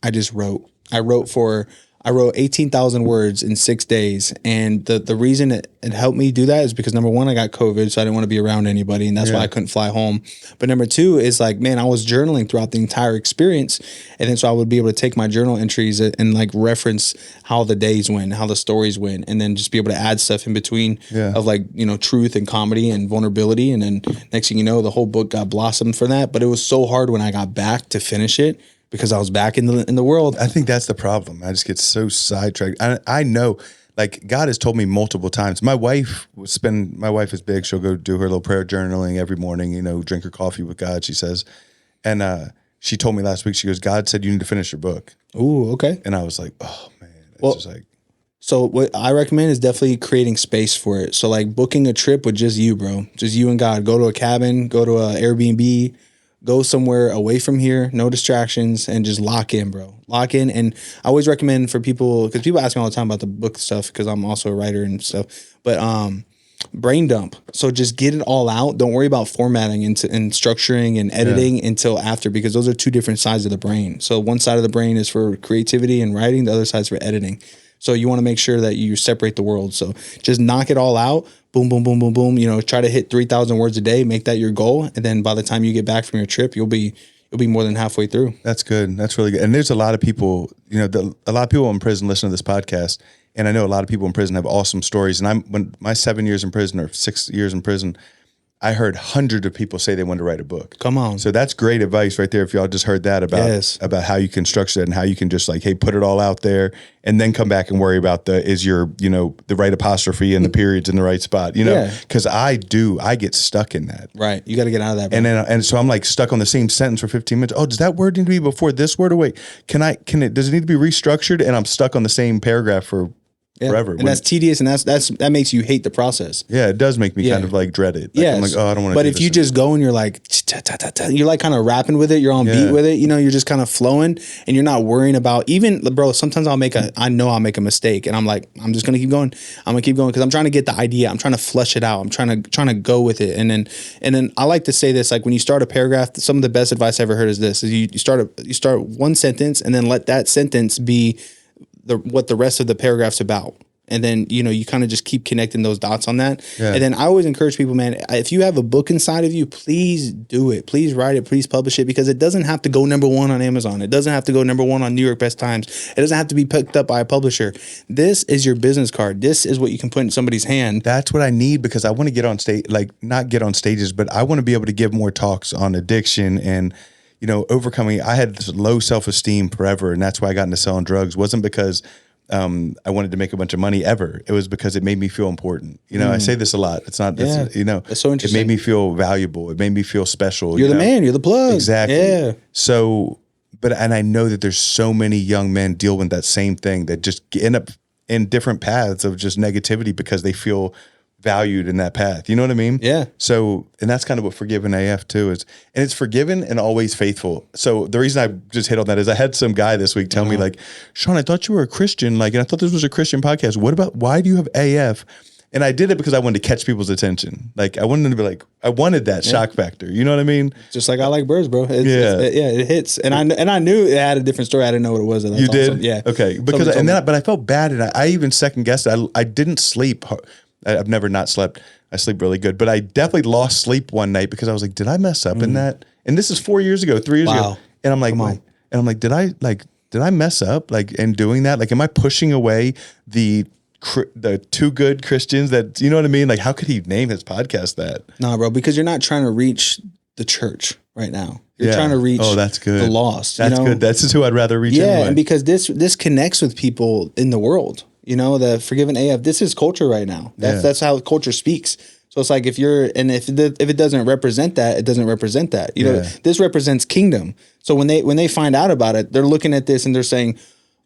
I just wrote. I wrote 18,000 words in 6 days. And the reason it helped me do that is because #1, I got COVID, so I didn't want to be around anybody. And that's why I couldn't fly home. But #2 is like, man, I was journaling throughout the entire experience. And then so I would be able to take my journal entries and like reference how the days went, how the stories went, and then just be able to add stuff in between of like, truth and comedy and vulnerability. And then next thing you know, the whole book got blossomed for that. But it was so hard when I got back to finish it, because I was back in the world. I think that's the problem. I just get so sidetracked. I know, like, God has told me multiple times. My wife is big. She'll go do her little prayer journaling every morning, drink her coffee with God, she says. And she told me last week, she goes, God said you need to finish your book. Ooh, okay. And I was like, oh, man. It's just like. So what I recommend is definitely creating space for it. So like booking a trip with just you, bro. Just you and God. Go to a cabin, go to an Airbnb, go somewhere away from here, no distractions, and just lock in, bro. Lock in. And I always recommend for people, because people ask me all the time about the book stuff, because I'm also a writer and stuff, but brain dump. So just get it all out. Don't worry about formatting and structuring and editing until after, because those are 2 different sides of the brain. So one side of the brain is for creativity and writing, the other side is for editing. So you want to make sure that you separate the world. So just knock it all out. Boom, boom, boom, boom, boom. Try to hit 3,000 words a day. Make that your goal. And then by the time you get back from your trip, you'll be more than halfway through. That's good. That's really good. And there's a lot of people, a lot of people in prison listen to this podcast. And I know a lot of people in prison have awesome stories. And when my 7 years in prison or 6 years in prison, I heard hundreds of people say they wanted to write a book. Come on. So that's great advice right there. If y'all just heard that about how you can structure it and how you can just like, hey, put it all out there and then come back and worry about the right apostrophe and the periods in the right spot, because I get stuck in that. Right. You got to get out of that. Bro. And so I'm like stuck on the same sentence for 15 minutes. Oh, does that word need to be before this word? Or wait, does it need to be restructured? And I'm stuck on the same paragraph for forever. And that's tedious, and that makes you hate the process. Yeah, it does make me kind of like dread it. Like, I'm like, oh, I don't want to. But if you just go and you're like, you're like kind of rapping with it, you're on beat with it. You're just kind of flowing, and you're not worrying about bro. Sometimes I'll make a mistake, and I'm like, I'm just gonna keep going. I'm gonna keep going because I'm trying to get the idea. I'm trying to flesh it out. I'm trying to go with it, and then I like to say this, like when you start a paragraph, some of the best advice I ever heard is this: is you start one sentence, and then let that sentence be what the rest of the paragraph's about. And then, you kind of just keep connecting those dots on that. Yeah. And then I always encourage people, man, if you have a book inside of you, please do it. Please write it. Please publish it, because it doesn't have to go #1 on Amazon. It doesn't have to go #1 on New York Best Times. It doesn't have to be picked up by a publisher. This is your business card. This is what you can put in somebody's hand. That's what I need, because I want to get on stage, like not get on stages, but I want to be able to give more talks on addiction and overcoming. I had this low self-esteem forever, and that's why I got into selling drugs. It wasn't because I wanted to make a bunch of money ever. It was because it made me feel important. I say this a lot. It's not, that's so interesting. It made me feel valuable. It made me feel special. You're the man. You're the plug. Exactly. Yeah. So, and I know that there's so many young men deal with that same thing that just end up in different paths of just negativity because they feel valued in that path. You know what I mean? Yeah. So, and that's kind of what Forgiven AF too is. And it's forgiven and always faithful. So the reason I just hit on that is I had some guy this week tell me like, Sean, I thought you were a Christian. Like, and I thought this was a Christian podcast. Why do you have AF? And I did it because I wanted to catch people's attention. Like I wanted them to be like, I wanted that shock factor. You know what I mean? Just like I like birds, bro. It hits. And I knew it had a different story. I didn't know what it was. And you did? Awesome. Yeah. Okay. But I felt bad. And I even second guessed it. I didn't sleep. I've never not slept. I sleep really good, but I definitely lost sleep one night because I was like, did I mess up in that? And this is 4 years ago, 3 years ago. And I'm like, did I mess up like in doing that? Like, am I pushing away the too good Christians that, you know what I mean? Like, how could he name his podcast that? Nah, bro, because you're not trying to reach the church right now. You're trying to reach that's good. the lost. That's good. That's just who I'd rather reach. Yeah. Anyway. And because this connects with people in the world. The Forgiven AF, this is culture right now. That's how culture speaks. So it's like if it doesn't represent that, it doesn't represent that. This represents kingdom. So when they find out about it, they're looking at this and they're saying,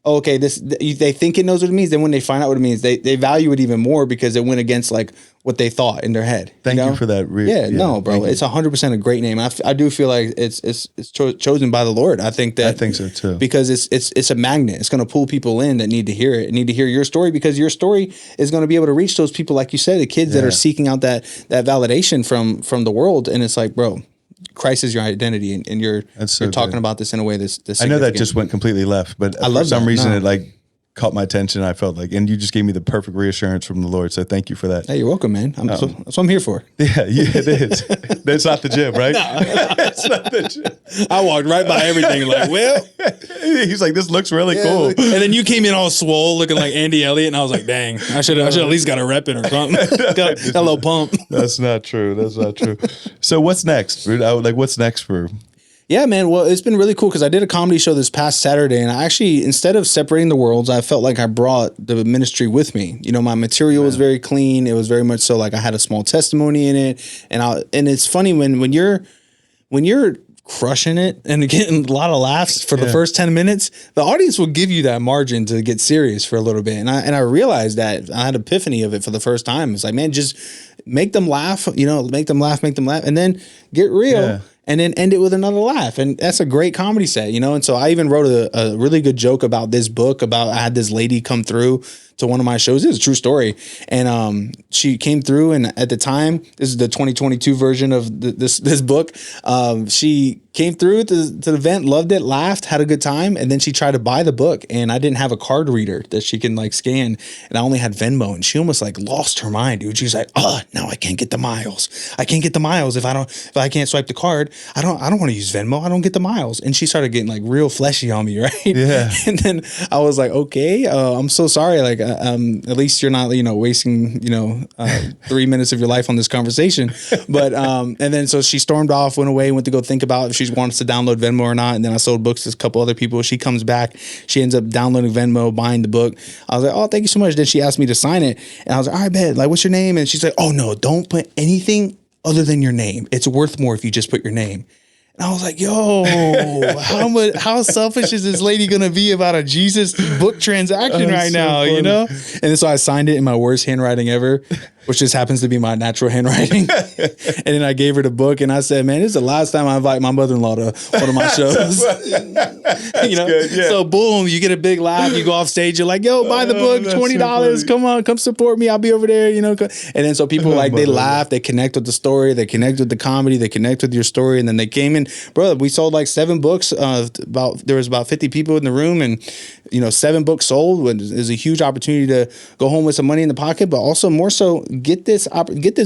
oh, okay, they think it knows what it means. Then when they find out what it means, they value it even more because it went against like what they thought in their head. Thank you for that. No, bro, it's 100% a great name. I do feel like it's chosen by the Lord. I think so too. Because it's a magnet. It's going to pull people in that need to hear it, need to hear your story, because your story is going to be able to reach those people, like you said, the kids that are seeking out that validation from the world. And it's like, bro, Christ is your identity, and you're talking about this in a way that's I know that just went completely left, but for some reason it like caught my attention. I felt like, and you just gave me the perfect reassurance from the Lord. So thank you for that. Hey, you're welcome, man. That's what I'm here for. Yeah, it is. That's not the gym, right? No. That's not the gym. I walked right by everything like, well. He's like, this looks really cool. And then you came in all swole looking like Andy Elliott, and I was like, dang, I should at least got a rep in or something. got a little pump. That's not true. So what's next? What's next for... Yeah, man. Well, it's been really cool because I did a comedy show this past Saturday, and I actually, instead of separating the worlds, I felt like I brought the ministry with me. My material was very clean. It was very much so like I had a small testimony in it, and it's funny when you're crushing it and getting a lot of laughs for the first 10 minutes, the audience will give you that margin to get serious for a little bit. And I realized that I had an epiphany of it for the first time. It's like, man, just make them laugh, make them laugh, and then get real. Yeah. And then end it with another laugh. And that's a great comedy set, And so I even wrote a really good joke about this book, I had this lady come through to one of my shows. It was a true story. And she came through, and at the time, this is the 2022 version of this book. She came through to the event, loved it, laughed, had a good time, and then she tried to buy the book, and I didn't have a card reader that she can like scan, and I only had Venmo, and she almost like lost her mind, dude. She's like, now I can't get the miles. I can't get the miles if I can't swipe the card. I don't want to use Venmo. I don't get the miles. And she started getting like real fleshy on me, right? Yeah. And then I was like, okay, I'm so sorry. Like at least you're not, wasting, 3 minutes of your life on this conversation. But, and then, so she stormed off, went away, went to go think about if she wants to download Venmo or not. And then I sold books to a couple other people. She comes back, she ends up downloading Venmo, buying the book. I was like, oh, thank you so much. Then she asked me to sign it. And I was like, all right, bet, like, what's your name? And she's like, oh no, don't put anything other than your name. It's worth more if you just put your name. And I was like, yo, how selfish is this lady going to be about a Jesus book transaction right now, funny. And then so I signed it in my worst handwriting ever, which just happens to be my natural handwriting. And then I gave her the book and I said, man, this is the last time I invite my mother-in-law to one of my shows. Good, yeah. So boom, you get a big laugh. You go off stage. You're like, yo, buy the book, $20. So come on, come support me. I'll be over there, And then so people they laugh, they connect with the story, they connect with the comedy, they connect with your story. And then they came in, bro, we sold like 7 books. There was about 50 people in the room and, 7 books sold. It was a huge opportunity to go home with some money in the pocket, but also more so get this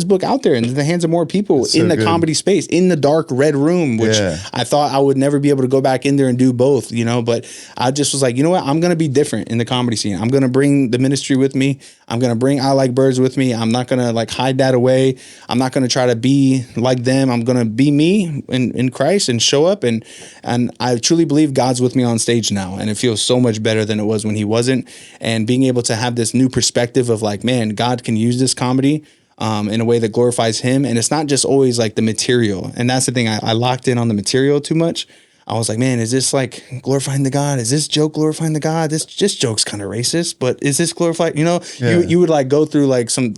book out there in the hands of more people in the comedy space, in the dark red room, which I thought I would never be able to go back in there and do both, but I just was like, you know what? I'm going to be different in the comedy scene. I'm going to bring the ministry with me. I'm going to bring I Like Birds with me. I'm not going to like hide that away. I'm not going to try to be like them. I'm going to be me in Christ and show up. And I truly believe God's with me on stage now. And it feels so much better than it was when he wasn't. And being able to have this new perspective of like, man, God can use this comedy in a way that glorifies him. And it's not just always like the material. And that's the thing. I locked in on the material too much. I was like, man, is this like glorifying the God? Is this joke glorifying the God? This joke's kind of racist, but is this glorified? You would like go through like some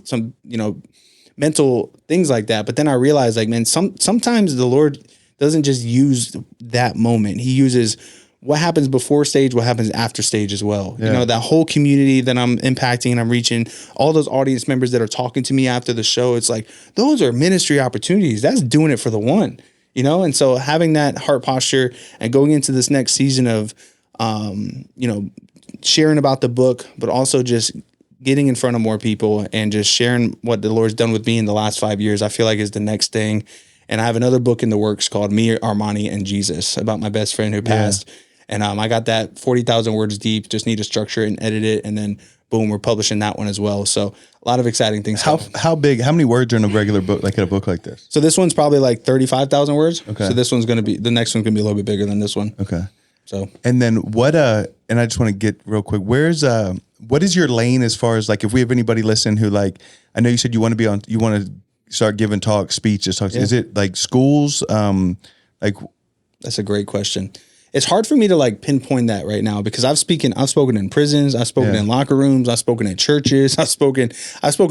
mental things like that. But then I realized like, man, sometimes the Lord doesn't just use that moment. He uses what happens before stage, what happens after stage as well. Yeah. That whole community that I'm impacting and I'm reaching, all those audience members that are talking to me after the show. It's like, those are ministry opportunities. That's doing it for the one. And so having that heart posture and going into this next season of, sharing about the book, but also just getting in front of more people and just sharing what the Lord's done with me in the last 5 years, I feel like is the next thing. And I have another book in the works called Me, Armani, and Jesus about my best friend who passed. And I got that 40,000 words deep, just need to structure it and edit it. And then boom, we're publishing that one as well. So a lot of exciting things. How big, how many words are in a regular book, like in a book like this? So this one's probably like 35,000 words. Okay. So this one's going to be, the next one's going to be a little bit bigger than this one. Okay. So, and then and I just want to get real quick, what is your lane as far as like, if we have anybody listen who like, I know you said you want to start giving talks, speeches, talks. Yeah. Is it like schools? That's a great question. It's hard for me to like pinpoint that right now because I've spoken in prisons, I've spoken in locker rooms, I've spoken at churches, I've spoken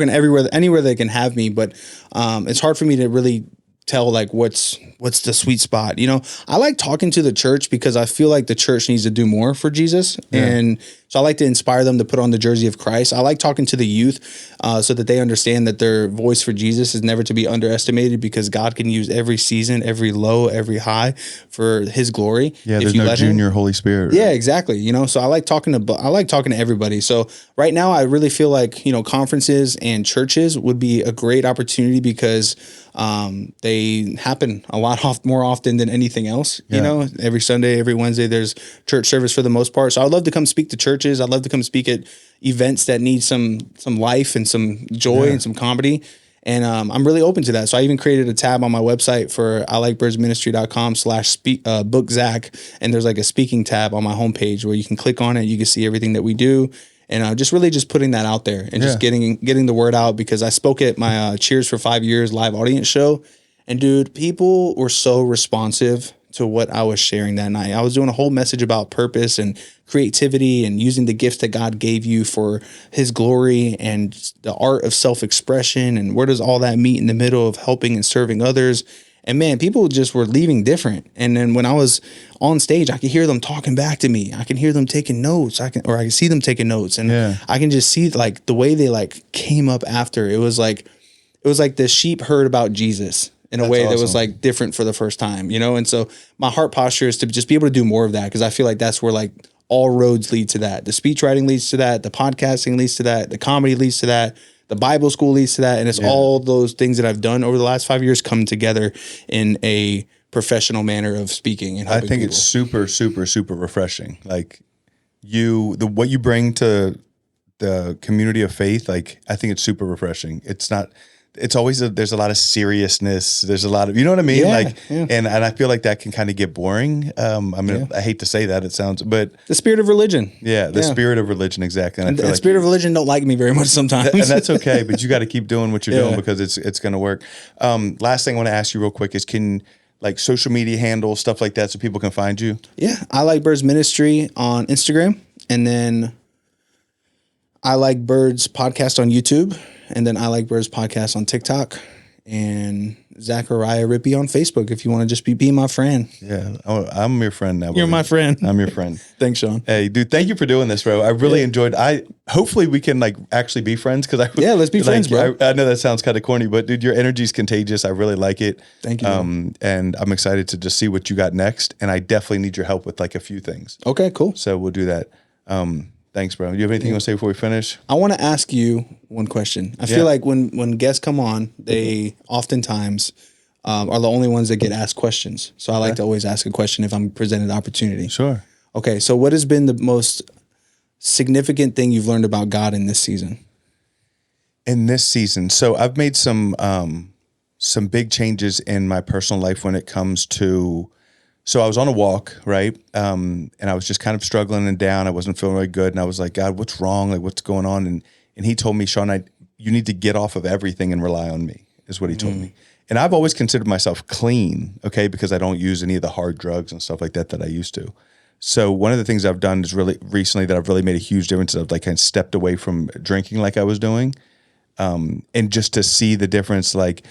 everywhere, anywhere they can have me. But it's hard for me to really tell like what's the sweet spot. I like talking to the church because I feel like the church needs to do more for Jesus. Yeah. And so I like to inspire them to put on the jersey of Christ. I like talking to the youth so that they understand that their voice for Jesus is never to be underestimated because God can use every season, every low, every high for his glory. Yeah, there's no junior Holy Spirit. Right? Yeah, exactly. So I like talking to everybody. So right now I really feel like, conferences and churches would be a great opportunity because they happen a lot more often than anything else. Yeah. Every Sunday, every Wednesday, there's church service for the most part. So I'd love to come speak to churches. I'd love to come speak at events that need some life and some joy and some comedy. And I'm really open to that. So I even created a tab on my website for ilikebirdsministry.com/book Zach. And there's like a speaking tab on my homepage where you can click on it. You can see everything that we do. And just really just putting that out there and just getting the word out because I spoke at my Cheers for 5 Years live audience show. And dude, people were so responsive to what I was sharing that night. I was doing a whole message about purpose and creativity and using the gifts that God gave you for his glory and the art of self-expression. And where does all that meet in the middle of helping and serving others? And man, people just were leaving different. And then when I was on stage, I could hear them talking back to me. I can hear them taking notes. I can see them taking notes. And I can just see like the way they like came up after. It was like the sheep heard about Jesus in a way that was like different for the first time, And so my heart posture is to just be able to do more of that because I feel like that's where like all roads lead to that. The speech writing leads to that. The podcasting leads to that. The comedy leads to that. The Bible school leads to that. And it's all those things that I've done over the last 5 years come together in a professional manner of speaking. And I think it's super, super, super refreshing. Like what you bring to the community of faith, like I think it's super refreshing. It's not. It's always there's a lot of seriousness. There's a lot of, you know what I mean? And I feel like that can kind of get boring. I mean, I hate to say that, it sounds, but the spirit of religion. The spirit of religion, exactly. And the spirit of religion don't like me very much sometimes, and that's okay. But you got to keep doing what you're doing because it's going to work. Last thing I want to ask you real quick is, can like social media handles, stuff like that, so people can find you? Yeah, I Like Birds Ministry on Instagram, and then I Like Birds podcast on YouTube. And then I Like Birds podcast on TikTok, and Zachariah Rippey on Facebook. If you want to just be my friend. Yeah, I'm your friend now. You're my friend. I'm your friend. Thanks, Sean. Hey, dude, thank you for doing this, bro. I really enjoyed. Hopefully we can like actually be friends because let's be friends, bro. I know that sounds kind of corny, but dude, your energy is contagious. I really like it. Thank you. And I'm excited to just see what you got next. And I definitely need your help with like a few things. Okay, cool. So we'll do that. Thanks, bro. You have anything you want to say before we finish? I want to ask you one question. I feel like when guests come on, they oftentimes are the only ones that get asked questions. So I like to always ask a question if I'm presented the opportunity. Sure. Okay, so what has been the most significant thing you've learned about God in this season? In this season, so I've made some big changes in my personal life when it comes to. So I was on a walk, right? And I was just kind of struggling and down. I wasn't feeling really good. And I was like, God, what's wrong? Like, what's going on? And he told me, Sean, you need to get off of everything and rely on me, is what he told me. And I've always considered myself clean, okay, because I don't use any of the hard drugs and stuff like that I used to. So one of the things I've done is really recently that I've really made a huge difference is I've like kind of stepped away from drinking like I was doing. And just to see the difference, like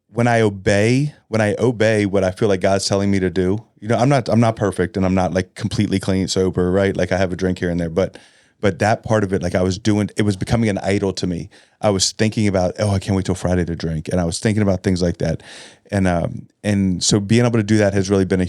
when I obey what I feel like God's telling me to do, you know, I'm not perfect and I'm not like completely clean, sober, right? Like I have a drink here and there, but that part of it, like I was doing, it was becoming an idol to me. I was thinking about, I can't wait till Friday to drink. And I was thinking about things like that. And so being able to do that has really been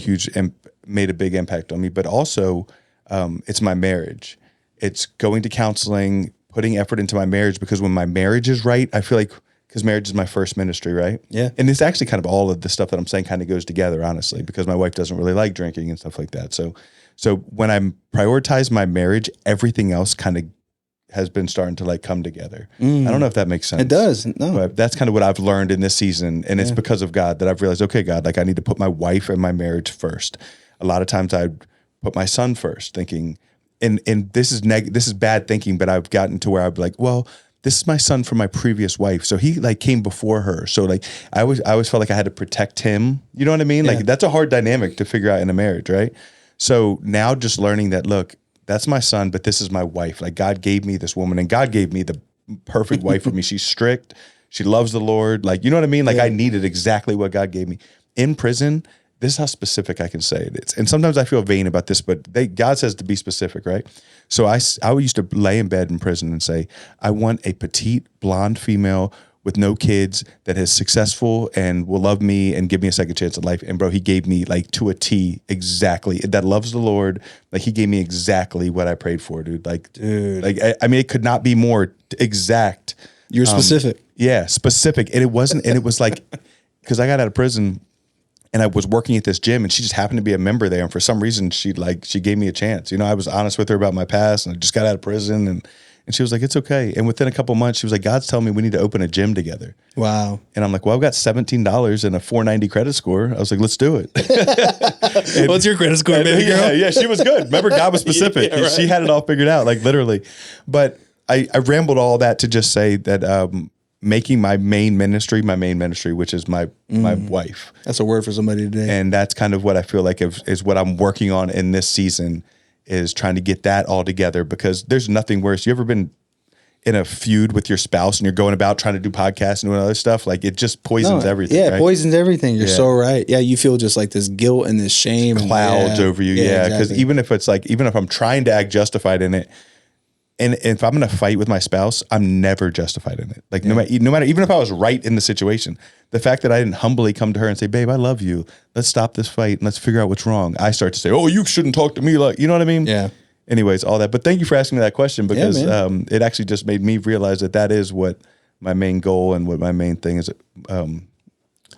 made a big impact on me, but also it's my marriage. It's going to counseling, putting effort into my marriage, because when my marriage is right, I feel like, because marriage is my first ministry, right? Yeah. And it's actually kind of all of the stuff that I'm saying kind of goes together, honestly, because my wife doesn't really like drinking and stuff like that. So when I prioritize my marriage, everything else kind of has been starting to like come together. I don't know if that makes sense. It does. No. But that's kind of what I've learned in this season. And it's because of God that I've realized, okay, God, like I need to put my wife and my marriage first. A lot of times I put my son first, thinking, and this is bad thinking, but I've gotten to where I'd be like, well, this is my son from my previous wife. So he like came before her. So like I always felt like I had to protect him. You know what I mean? Yeah. Like that's a hard dynamic to figure out in a marriage, right? So now just learning that, look, that's my son, but this is my wife. Like God gave me this woman and God gave me the perfect wife for me. She's strict. She loves the Lord. Like, you know what I mean? Like I needed exactly what God gave me. In prison, this is how specific I can say it is. And sometimes I feel vain about this, but God says to be specific, right? So I used to lay in bed in prison and say, I want a petite blonde female with no kids that is successful and will love me and give me a second chance at life. And bro, he gave me like to a T exactly, that loves the Lord. Like he gave me exactly what I prayed for, dude. Like, I mean, it could not be more exact. You're specific. Yeah, specific. And it wasn't, and it was like, because I got out of prison and I was working at this gym and she just happened to be a member there. And for some reason, she gave me a chance. You know, I was honest with her about my past and I just got out of prison and she was like, it's okay. And within a couple months, she was like, God's telling me we need to open a gym together. Wow. And I'm like, well, I've got $17 and a 490 credit score. I was like, let's do it. What's your credit score, baby girl? Yeah, she was good. Remember, God was specific. Yeah, right. She had it all figured out, like literally. But I rambled all that to just say that making my main ministry, which is my wife. That's a word for somebody today. And that's kind of what I feel like is what I'm working on in this season, is trying to get that all together, because there's nothing worse. You ever been in a feud with your spouse and you're going about trying to do podcasts and doing other stuff? Like it just poisons everything. Yeah, right? Poisons everything. You're so right. Yeah, you feel just like this guilt and this shame. Clouds over you. Yeah, because even if I'm trying to act justified in it, and if I'm going to fight with my spouse, I'm never justified in it. Like no matter, even if I was right in the situation, the fact that I didn't humbly come to her and say, babe, I love you. Let's stop this fight and let's figure out what's wrong. I start to say, oh, you shouldn't talk to me like, you know what I mean? Yeah. Anyways, all that. But thank you for asking me that question, because it actually just made me realize that is what my main goal and what my main thing is.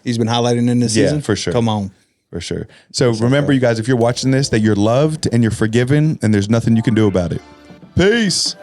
He's been highlighting in this season? Yeah, for sure. Come on. For sure. So remember, you guys, if you're watching this, that you're loved and you're forgiven and there's nothing you can do about it. Peace.